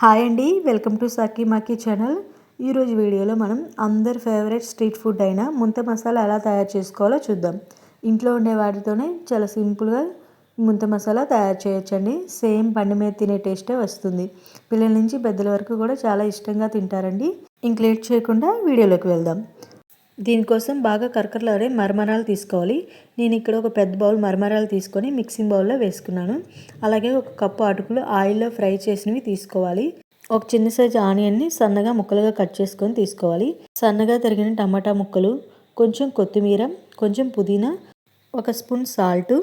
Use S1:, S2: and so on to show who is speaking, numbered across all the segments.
S1: Hi అండి, welcome to సాకి మాకి ఛానల్. ఈరోజు వీడియోలో మనం అందరి ఫేవరెట్ స్ట్రీట్ ఫుడ్ అయిన ముంత మసాలా ఎలా తయారు చేసుకోవాలో చూద్దాం. ఇంట్లో ఉండే వాటితోనే చాలా సింపుల్గా ముంత మసాలా తయారు చేయొచ్చండి. సేమ్ బండి మీద తినే టేస్టే వస్తుంది. పిల్లల నుంచి పెద్దల వరకు కూడా చాలా ఇష్టంగా తింటారండి. ఇంక లేట్ చేయకుండా వీడియోలోకి వెళ్దాం. దీనికోసం బాగా కరకరలాడే మరమరాలు తీసుకోవాలి. నేను ఇక్కడ ఒక పెద్ద బౌల్ మరమరాలు తీసుకొని మిక్సింగ్ బౌల్లో వేసుకున్నాను. అలాగే ఒక కప్పు అటుకులు ఆయిల్లో ఫ్రై చేసినవి తీసుకోవాలి. ఒక చిన్న సైజు ఆనియన్ని సన్నగా ముక్కలుగా కట్ చేసుకొని తీసుకోవాలి. సన్నగా తరిగిన టమాటా ముక్కలు, కొంచెం కొత్తిమీర, కొంచెం పుదీనా, ఒక స్పూన్ సాల్టు,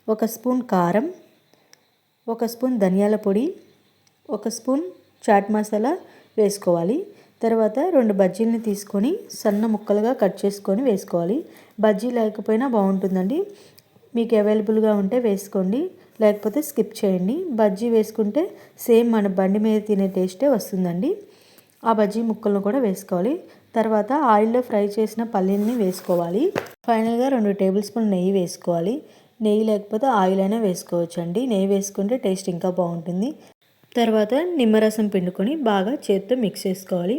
S1: ఒక స్పూన్ కారం, ఒక స్పూన్ ధనియాల పొడి, ఒక స్పూన్ చాట్ మసాలా వేసుకోవాలి. తర్వాత 2 బజ్జీలని తీసుకొని సన్న ముక్కలుగా కట్ చేసుకొని వేసుకోవాలి. బజ్జీ లేకపోయినా బాగుంటుందండి. మీకు అవైలబుల్గా ఉంటే వేసుకోండి, లేకపోతే స్కిప్ చేయండి. బజ్జీ వేసుకుంటే సేమ్ మన బండి మీద తినే టేస్టే వస్తుందండి. ఆ బజ్జీ ముక్కలను కూడా వేసుకోవాలి. తర్వాత ఆయిల్లో ఫ్రై చేసిన పల్లీలని వేసుకోవాలి. ఫైనల్గా 2 టేబుల్ స్పూన్ నెయ్యి వేసుకోవాలి. నెయ్యి లేకపోతే ఆయిల్ అయినా వేసుకోవచ్చండి. నెయ్యి వేసుకుంటే టేస్ట్ ఇంకా బాగుంటుంది. తర్వాత నిమ్మరసం పిండుకొని బాగా చేత్తో మిక్స్ చేసుకోవాలి.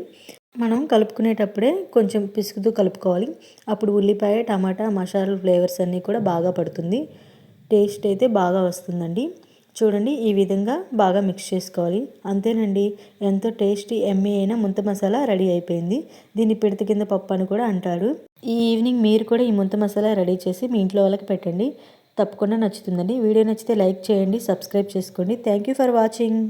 S1: మనం కలుపుకునేటప్పుడే కొంచెం పిసుకుతూ కలుపుకోవాలి. అప్పుడు ఉల్లిపాయ, టమాటా, మసాలా ఫ్లేవర్స్ అన్నీ కూడా బాగా పడుతుంది. టేస్ట్ అయితే బాగా వస్తుందండి. చూడండి, ఈ విధంగా బాగా మిక్స్ చేసుకోవాలి. అంతేనండి, ఎంతో టేస్టీ ఎమ్మీ అయిన ముంత మసాలా రెడీ అయిపోయింది. దీన్ని పిడత కింద పప్పు అని కూడా అంటారు. ఈ ఈవినింగ్ మీరు కూడా ఈ ముంత మసాలా రెడీ చేసి మీ ఇంట్లో వాళ్ళకి పెట్టండి. తప్పకుండా నచ్చుతుందండి. వీడియో నచ్చితే లైక్ చేయండి, సబ్స్క్రైబ్ చేసుకోండి. Thank you for watching.